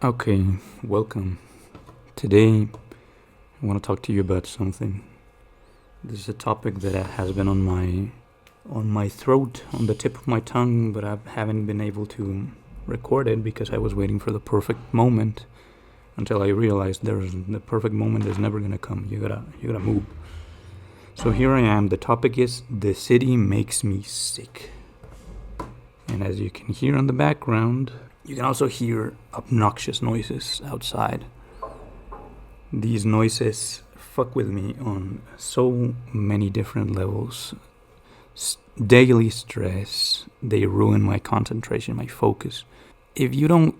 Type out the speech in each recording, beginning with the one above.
Okay, welcome. Today, I want to talk to you about something. This is a topic that has been on my throat, on the tip of my tongue, but I haven't been able to record it because I was waiting for the perfect moment until I realized the perfect moment is never gonna come. You gotta move. So here I am. The topic is the city makes me sick. And as you can hear in the background, you can also hear obnoxious noises outside. These noises fuck with me on so many different levels. Daily stress, they ruin my concentration, my focus. If you don't,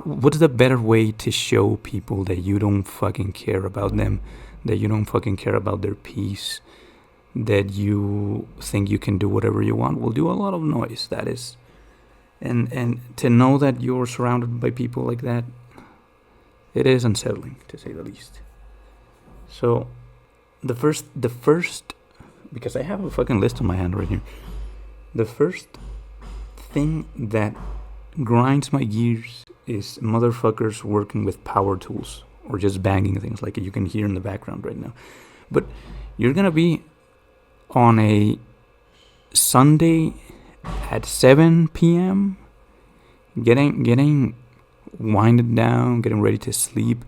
what's the better way to show people that you don't fucking care about them, that you don't fucking care about their peace, that you think you can do whatever you want? Well, do a lot of noise, that is. And to know that you're surrounded by people like that, it is unsettling, to say the least. So, the first, because I have a fucking list on my hand right here. The first thing that grinds my gears is motherfuckers working with power tools or just banging things like you can hear in the background right now. But you're gonna be on a Sunday at 7 p.m. getting winded down, getting ready to sleep,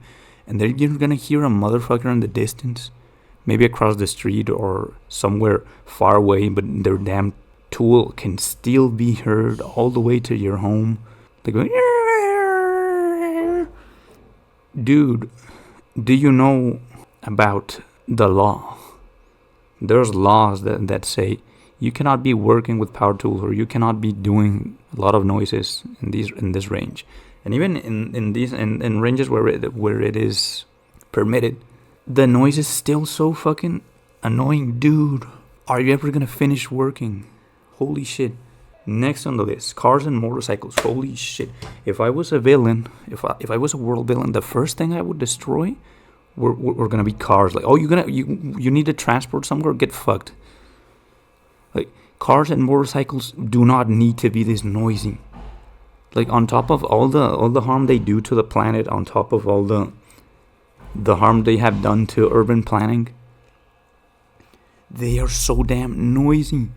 and then you're gonna hear a motherfucker in the distance, maybe across the street or somewhere far away, but their damn tool can still be heard all the way to your home. They go, dude, do you know about the law? There's laws that say you cannot be working with power tools, or you cannot be doing a lot of noises in this range, and even in ranges where it is permitted. The noise is still so fucking annoying, dude. Are you ever gonna finish working? Holy shit. Next on the list, cars and motorcycles. Holy shit. If I was a villain, if I was a world villain, the first thing I would destroy were gonna be cars. Like, oh, you need to transport somewhere? Get fucked. Like, cars and motorcycles do not need to be this noisy. Like, on top of all the harm they do to the planet, on top of all the harm they have done to urban planning, they are so damn noisy,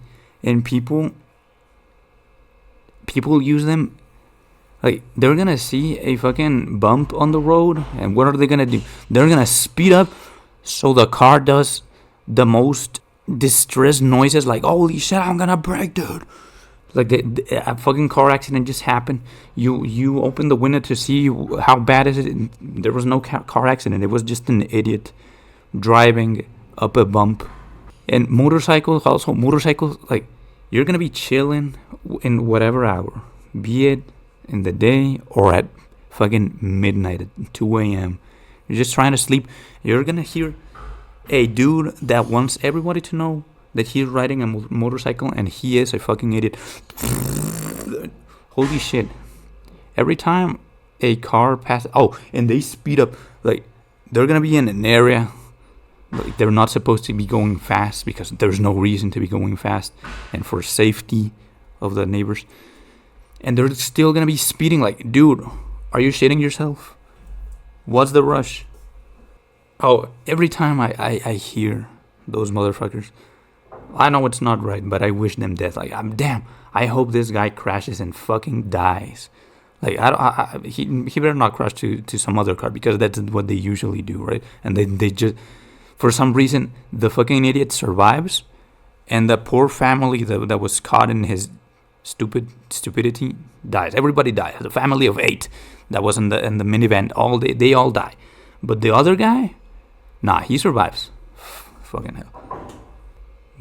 and people use them. Like, they're gonna see a fucking bump on the road, and what are they gonna do? They're gonna speed up so the car does the most distress noises, like, holy shit, I'm gonna break, dude. Like, a fucking car accident just happened. You open the window to see how bad is it. There was no car accident. It was just an idiot driving up a bump. And motorcycles, like, you're gonna be chilling in whatever hour, be it in the day or at fucking midnight at 2 a.m. You're just trying to sleep. You're gonna hear a dude that wants everybody to know that he's riding a motorcycle and he is a fucking idiot. Holy shit. Every time a car passes, and they speed up, like, they're gonna be in an area, like, they're not supposed to be going fast because there's no reason to be going fast, and for safety of the neighbors, and they're still gonna be speeding. Like, dude, are you shitting yourself? What's the rush? Every time I hear those motherfuckers, I know it's not right, but I wish them death. Like, I hope this guy crashes and fucking dies. Like, he better not crash to some other car, because that's what they usually do, right? And they just, for some reason, the fucking idiot survives, and the poor family that was caught in his stupidity dies. Everybody dies. The family of 8 that was in the minivan, they all die. But the other guy, nah, he survives. Fucking hell.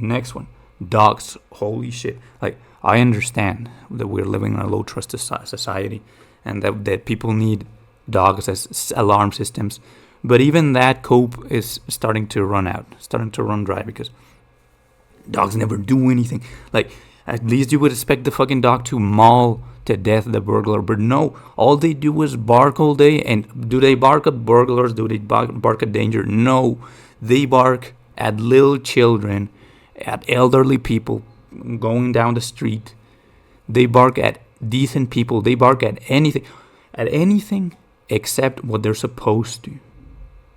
Next one, dogs. Holy shit. Like, I understand that we're living in a low trust society, and that people need dogs as alarm systems, but even that cope is starting to run dry, because dogs never do anything. Like, at least you would expect the fucking dog to maul to death the burglar, but no, all they do is bark all day. And do they bark at burglars? Do they bark at danger? No, they bark at little children, at elderly people going down the street. They bark at decent people. They bark at anything. at anything except what they're supposed to.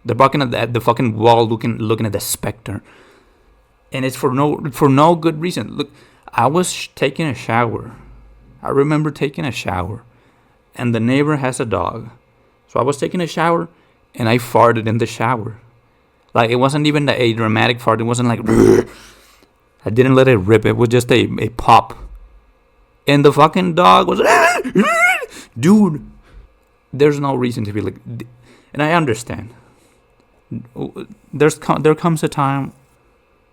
They're barking at the fucking wall, looking at the specter, and it's for no good reason. Look, I was taking a shower. I remember taking a shower, and the neighbor has a dog, so I was taking a shower, and I farted in the shower. Like, it wasn't even a dramatic fart. It wasn't like I didn't let it rip. It was just a pop, and the fucking dog was dude. There's no reason to be like, and I understand. There comes a time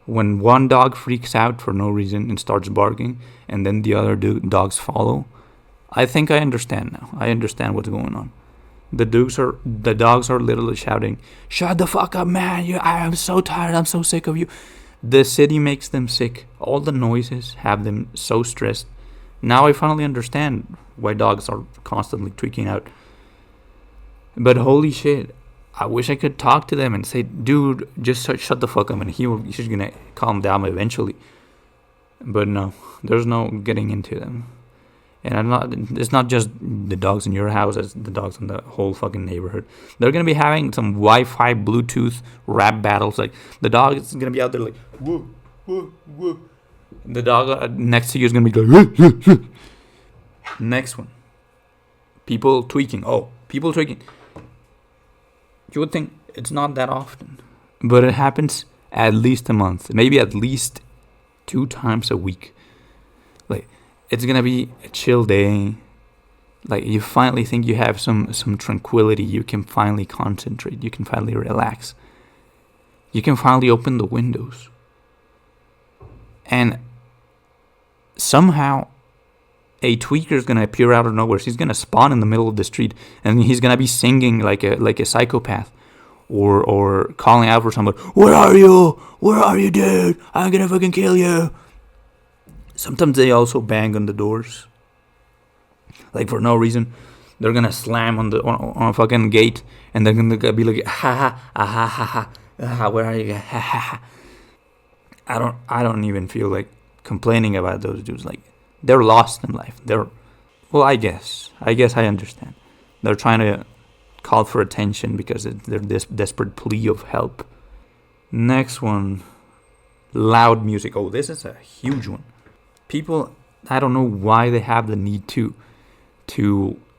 when one dog freaks out for no reason and starts barking, and then the other dogs follow. I think I understand now. I understand what's going on. The dogs are literally shouting, "Shut the fuck up, man! I'm so tired. I'm so sick of you." The city makes them sick. All the noises have them so stressed. Now I finally understand why dogs are constantly tweaking out. But holy shit, I wish I could talk to them and say, dude, just shut the fuck up, and he's gonna calm down eventually. But no, there's no getting into them. And it's not just the dogs in your house, it's the dogs in the whole fucking neighborhood. They're gonna be having some Wi-Fi, Bluetooth rap battles. Like, the dog is gonna be out there like, whoa, whoa, whoa. The dog next to you is gonna be like, next one. People tweaking. People tweaking. You would think it's not that often, but it happens at least a month, maybe at least 2 times a week. Like, it's gonna be a chill day. Like, you finally think you have some tranquility. You can finally concentrate. You can finally relax. You can finally open the windows. And somehow a tweaker is gonna appear out of nowhere. He's gonna spawn in the middle of the street, and he's gonna be singing like a psychopath, or calling out for somebody. Where are you, dude? I'm gonna fucking kill you. Sometimes they also bang on the doors, like for no reason. They're gonna slam on a fucking gate, and they're gonna be like, ha ha, where are you? Ha ha. I don't even feel like complaining about those dudes. Like, they're lost in life. I guess I understand. They're trying to call for attention because they're this desperate plea of help. Next one, loud music. Oh, this is a huge one. People, I don't know why they have the need to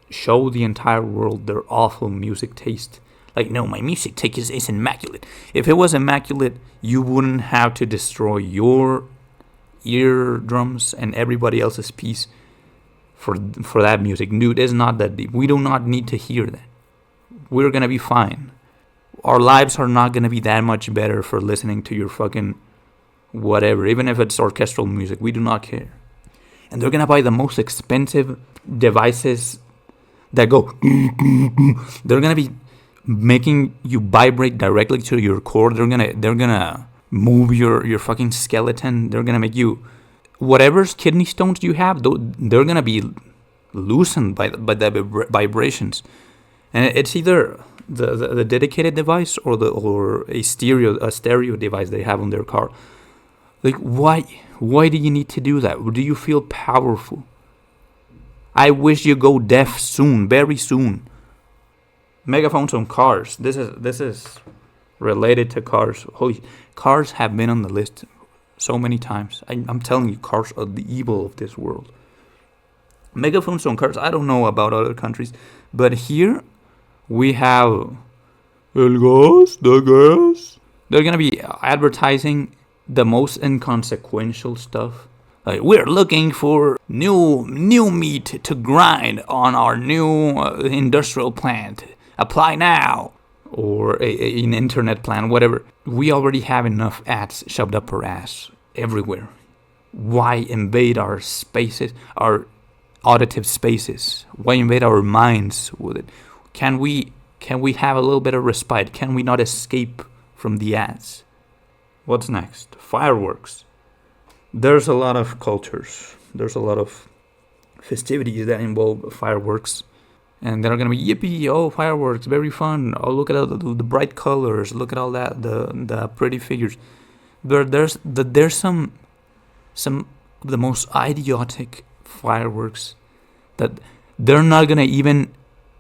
show the entire world their awful music taste. Like, no, my music taste is immaculate. If it was immaculate, you wouldn't have to destroy your eardrums and everybody else's peace for that music. Dude, it's not that deep. We do not need to hear that. We're gonna be fine. Our lives are not gonna be that much better for listening to your fucking whatever, even if it's orchestral music. We do not care. And they're gonna buy the most expensive devices that go they're gonna be making you vibrate directly to your core. They're gonna move your fucking skeleton. They're gonna make you, whatever kidney stones you have, they're gonna be loosened by the vibrations. And it's either the dedicated device or a stereo device they have on their car. Like, why do you need to do that? Do you feel powerful? I wish you go deaf soon, very soon. Megaphones on cars. This is related to cars. Holy, cars have been on the list so many times. I'm telling you, cars are the evil of this world. Megaphones on cars. I don't know about other countries, but here we have the gas. They're gonna be advertising the most inconsequential stuff. Like, we're looking for new meat to grind on our new industrial plant. Apply now. Or an internet plan, whatever. We already have enough ads shoved up our ass everywhere. Why invade our spaces, our auditive spaces? Why invade our minds with it? Can we have a little bit of respite? Can we not escape from the ads? What's next? Fireworks. There's a lot of cultures. There's a lot of festivities that involve fireworks. And they're gonna be, yippee, oh, fireworks, very fun. Oh, look at all the bright colors. Look at all that, the pretty figures. There's some of the most idiotic fireworks that they're not gonna even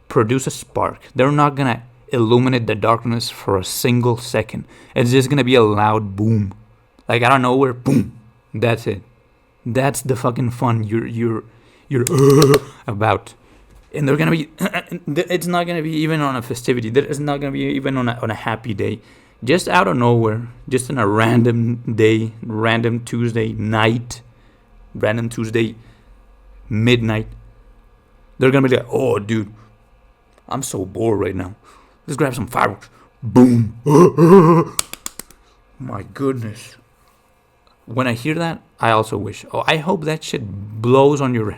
produce a spark. They're not gonna illuminate the darkness for a single second. It's just gonna be a loud boom, like out of nowhere, boom. That's it. That's the fucking fun you're about. And they're gonna be. It's not gonna be even on a festivity. It's not gonna be even on a happy day. Just out of nowhere, just on a random day, random Tuesday night, random Tuesday midnight. They're gonna be like, "Oh, dude, I'm so bored right now. Let's grab some fireworks." Boom. My goodness. When I hear that, I also wish. Oh, I hope that shit blows on your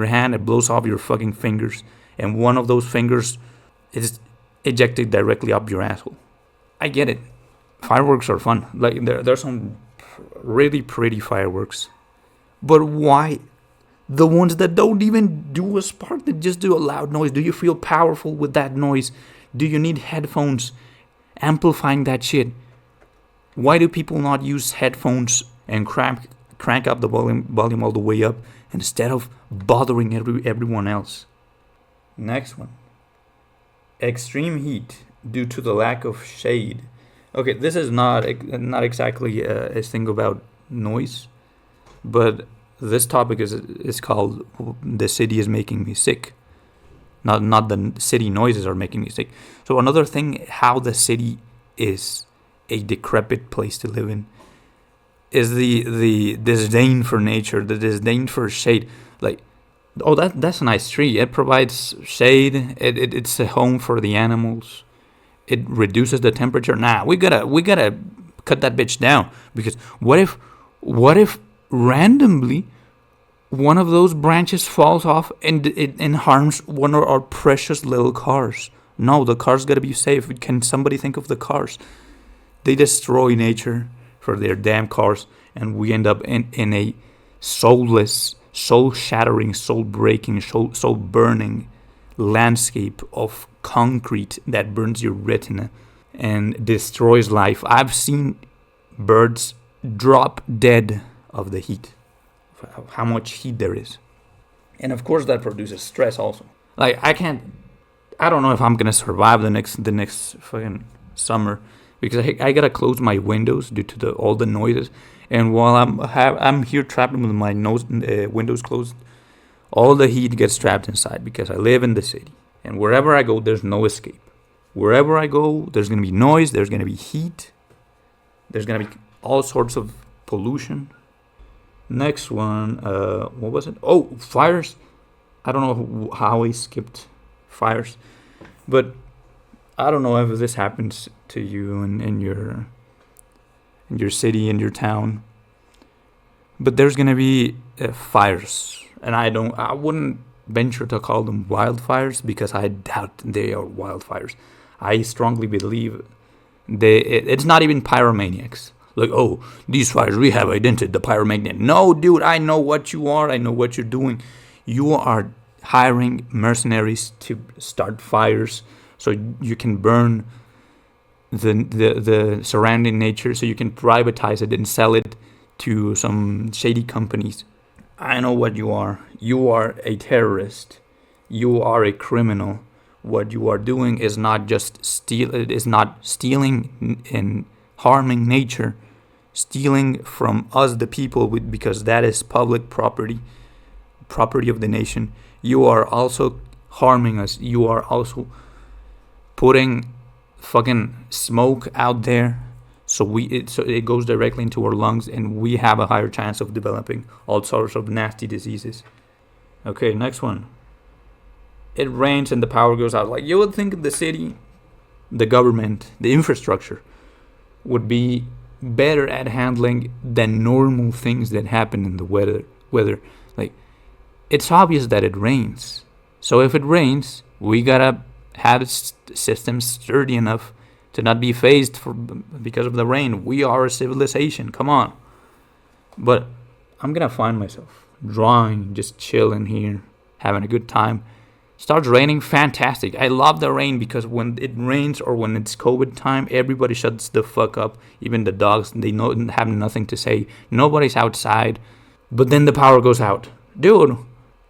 hand. It blows off your fucking fingers, and one of those fingers is ejected directly up your asshole. I get it. Fireworks are fun. Like there's some really pretty fireworks, but why? The ones that don't even do a spark, that just do a loud noise. Do you feel powerful with that noise? Do you need headphones amplifying that shit? Why do people not use headphones and crank up the volume all the way up instead of bothering everyone else? Next one. Extreme heat due to the lack of shade. Okay, this is not exactly a thing about noise, but this topic is called "The City is Making Me Sick." Not the city noises are making me sick. So another thing, how the city is a decrepit place to live in, is the disdain for nature, the disdain for shade. Like, oh, that's a nice tree. It provides shade. It's a home for the animals. It reduces the temperature. Nah, we gotta cut that bitch down, because what if randomly one of those branches falls off and harms one of our precious little cars? No, the cars gotta be safe. Can somebody think of the cars? They destroy nature for their damn cars, and we end up in a soulless, soul-shattering, soul-breaking, soul-burning landscape of concrete that burns your retina and destroys life. I've seen birds drop dead of the heat, how much heat there is. And of course that produces stress also. Like, I don't know if I'm gonna survive the next fucking summer, because I gotta close my windows due to all the noises. And while I'm here trapped with my windows closed, all the heat gets trapped inside, because I live in the city. And wherever I go, there's no escape. Wherever I go, there's going to be noise, there's going to be heat, there's going to be all sorts of pollution. Next one, what was it? Oh, fires. I don't know how I skipped fires, but I don't know if this happens to you in your city, in your town. But there's going to be fires, and I wouldn't venture to call them wildfires, because I doubt they are wildfires. I strongly believe it's not even pyromaniacs. Like, oh, these fires, we have identified the pyromaniac. No, dude, I know what you are. I know what you're doing. You are hiring mercenaries to start fires so you can burn the surrounding nature, so you can privatize it and sell it to some shady companies. I know what you are. You are a terrorist. You are a criminal. What you are doing is not just stealing and harming nature, stealing from us, the people, because that is public property of the nation. You are also harming us. You are also putting fucking smoke out there, so it goes directly into our lungs, and we have a higher chance of developing all sorts of nasty diseases. Okay, next one. It rains and the power goes out. Like, you would think the city, the government, the infrastructure would be better at handling the normal things that happen in the weather. Like, it's obvious that it rains. So if it rains, we gotta have systems sturdy enough to not be phased because of the rain. We are a civilization. Come on. But I'm gonna find myself drawing, just chilling here, having a good time. Starts raining, fantastic. I love the rain, because when it rains or when it's COVID time, everybody shuts the fuck up. Even the dogs, they have nothing to say. Nobody's outside. But then the power goes out. Dude,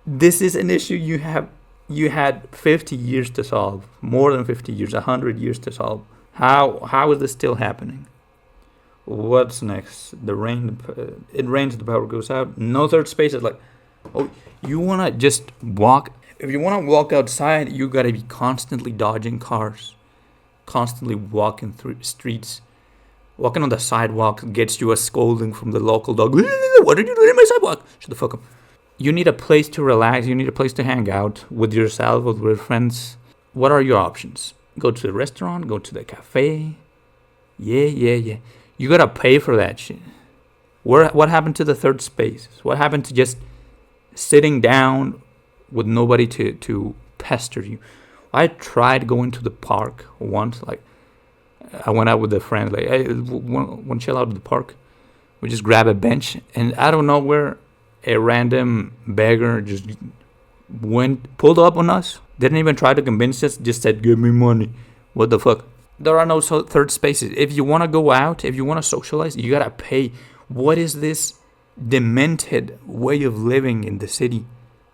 this is an issue you have you had 50 years to solve, more than 50 years, 100 years to solve. How is this still happening? What's next? It rains, the power goes out. No third space. Is like, oh, you wanna just walk? If you wanna walk outside, you gotta be constantly dodging cars, constantly walking through streets. Walking on the sidewalk gets you a scolding from the local dog. What are you doing in my sidewalk? Shut the fuck up. You need a place to relax. You need a place to hang out with yourself, with friends. What are your options? Go to the restaurant, go to the cafe. Yeah. You gotta pay for that shit. What happened to the third space? What happened to just sitting down with nobody to pester you? I tried going to the park once. Like, I went out with a friend. Like, hey, want to chill out at the park? We just grab a bench, and out of nowhere, a random beggar just pulled up on us. Didn't even try to convince us. Just said, "Give me money." What the fuck? There are no third spaces. If you want to go out, if you want to socialize, you gotta pay. What is this demented way of living in the city?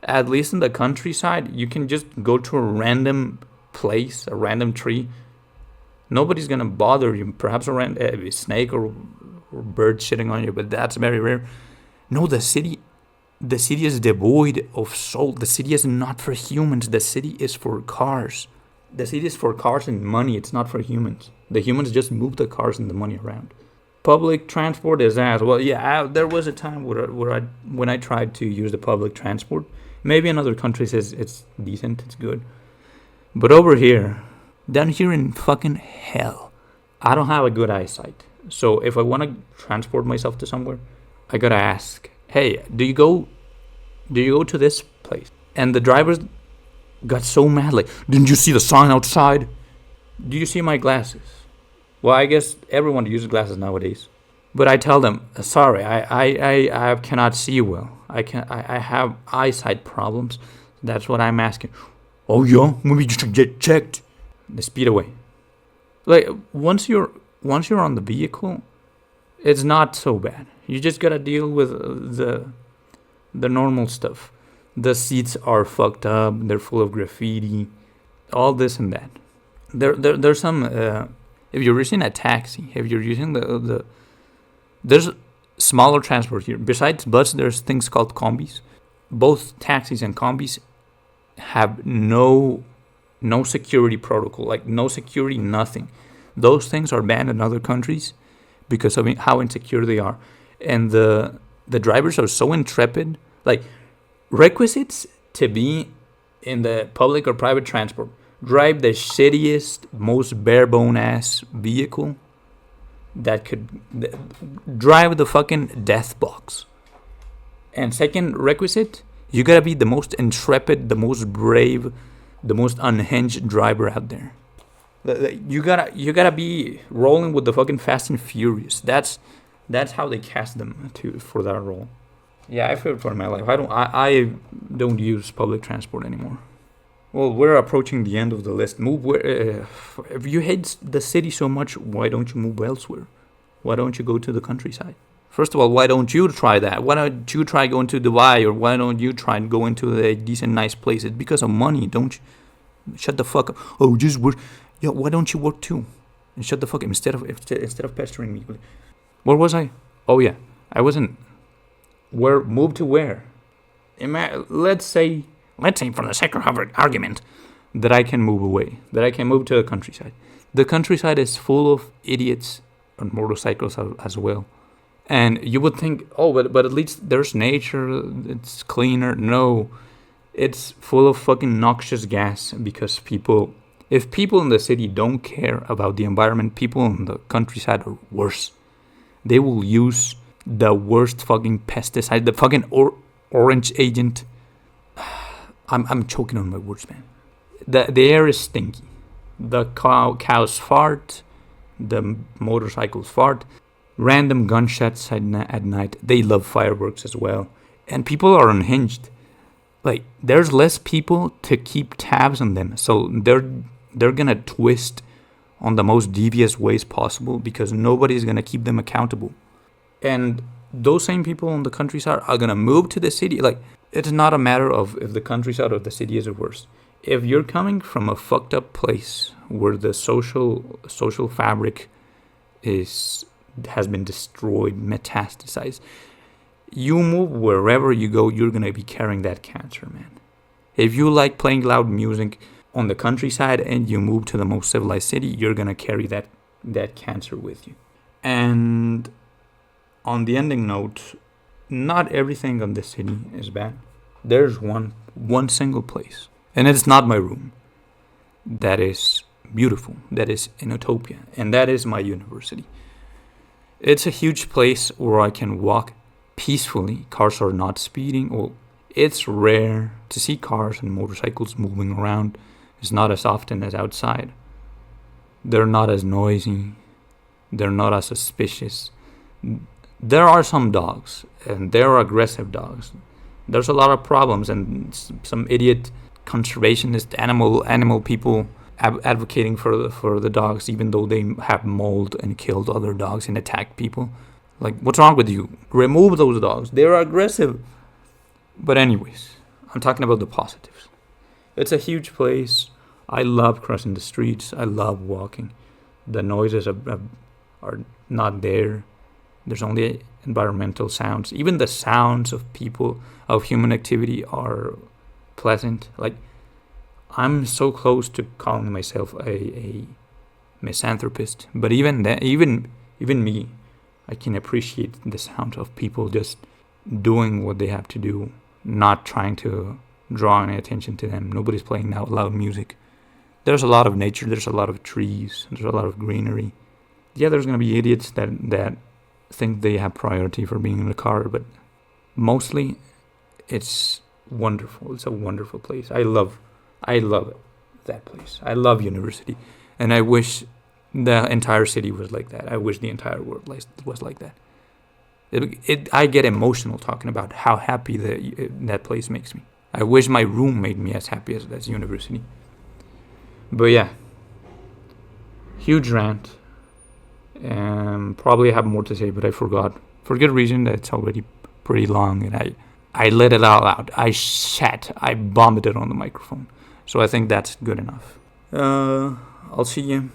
At least in the countryside, you can just go to a random place, a random tree. Nobody's gonna bother you. Perhaps a snake or bird shitting on you, but that's very rare. No, the city is devoid of soul. The city is not for humans. The city is for cars. The city is for cars and money. It's not for humans. The humans just move the cars and the money around. Public transport is ass. Well, yeah, there was a time when I tried to use the public transport. Maybe in other countries it's decent, it's good. But over here, down here in fucking hell, I don't have a good eyesight. So if I want to transport myself to somewhere, I gotta ask, hey, do you go to this place? And the drivers got so mad, like, didn't you see the sign outside? Do you see my glasses? Well, I guess everyone uses glasses nowadays. But I tell them, sorry, I cannot see well. I have eyesight problems. That's what I'm asking. Oh yeah, maybe you should get checked. They speed away. Like, once you're on the vehicle, it's not so bad. You just gotta deal with the normal stuff. The seats are fucked up. They're full of graffiti. All this and that. There's some. If you're using a taxi, if you're using there's smaller transport here. Besides bus, there's things called combis. Both taxis and combis have no security protocol. Like, no security, nothing. Those things are banned in other countries because of how insecure they are. And the drivers are so intrepid. Like, requisites to be in the public or private transport: drive the shittiest, most bare-bone ass vehicle that could drive the fucking death box. And second requisite, you gotta be the most intrepid, the most brave, the most unhinged driver out there. You gotta be rolling with the fucking Fast and Furious. That's how they cast them for that role. Yeah, I fear for my life. I don't use public transport anymore. Well, we're approaching the end of the list. If you hate the city so much, why don't you move elsewhere? Why don't you go to the countryside? First of all, why don't you try that? Why don't you try going to Dubai, or why don't you try going to a decent, nice place? It's because of money, don't you? Shut the fuck up. Oh, just work. Yeah, why don't you work too? And shut the fuck up instead of pestering me. Where was I? Oh yeah, I wasn't. Move to where? Let's say for the sake of argument, that I can move away, that I can move to the countryside. The countryside is full of idiots on motorcycles as well. And you would think, oh, but at least there's nature, it's cleaner. No, it's full of fucking noxious gas because if people in the city don't care about the environment, people in the countryside are worse. They will use the worst fucking pesticide, the fucking orange agent. I'm choking on my words, man. The air is stinky. The cows fart. The motorcycles fart. Random gunshots at night. They love fireworks as well. And people are unhinged. Like, there's less people to keep tabs on them. So they're gonna twist on the most devious ways possible because nobody's gonna keep them accountable. And those same people in the countryside are gonna move to the city. Like, it's not a matter of if the countryside or the city is worse. if you're coming from a fucked up place where the social fabric has been destroyed, metastasized, you move wherever you go, you're gonna be carrying that cancer, man. If you like playing loud music on the countryside and you move to the most civilized city, you're gonna carry that cancer with you. And on the ending note, not everything on this city is bad. There's one single place, and it's not my room, that is beautiful, that is in utopia, and that is my university. It's a huge place where I can walk peacefully. Cars are not speeding. Well, it's rare to see cars and motorcycles moving around. It's not as often as outside. They're not as noisy. They're not as suspicious. There are some dogs, and they're aggressive dogs. There's a lot of problems, and some idiot conservationist animal people advocating for the dogs, even though they have mauled and killed other dogs and attacked people. Like, what's wrong with you? Remove those dogs. They're aggressive. But anyways, I'm talking about the positives. It's a huge place. I love crossing the streets. I love walking. The noises are not there. There's only environmental sounds. Even the sounds of people, of human activity, are pleasant. Like, I'm so close to calling myself a misanthropist, but even then, even me, I can appreciate the sound of people just doing what they have to do, not trying to draw any attention to them. Nobody's playing now loud music. There's a lot of nature. There's a lot of trees. There's a lot of greenery. Yeah, there's gonna be idiots that think they have priority for being in the car, but mostly it's wonderful. It's a wonderful place. I love that place. I love university, and I wish the entire city was like that. I wish the entire world was like that. I get emotional talking about how happy that place makes me. I wish my room made me as happy as university. But yeah, huge rant. Probably have more to say, but I forgot. For good reason, that it's already pretty long, and I let it all out. I vomited on the microphone. So I think that's good enough. I'll see you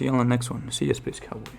on the next one. See you, Space Cowboy.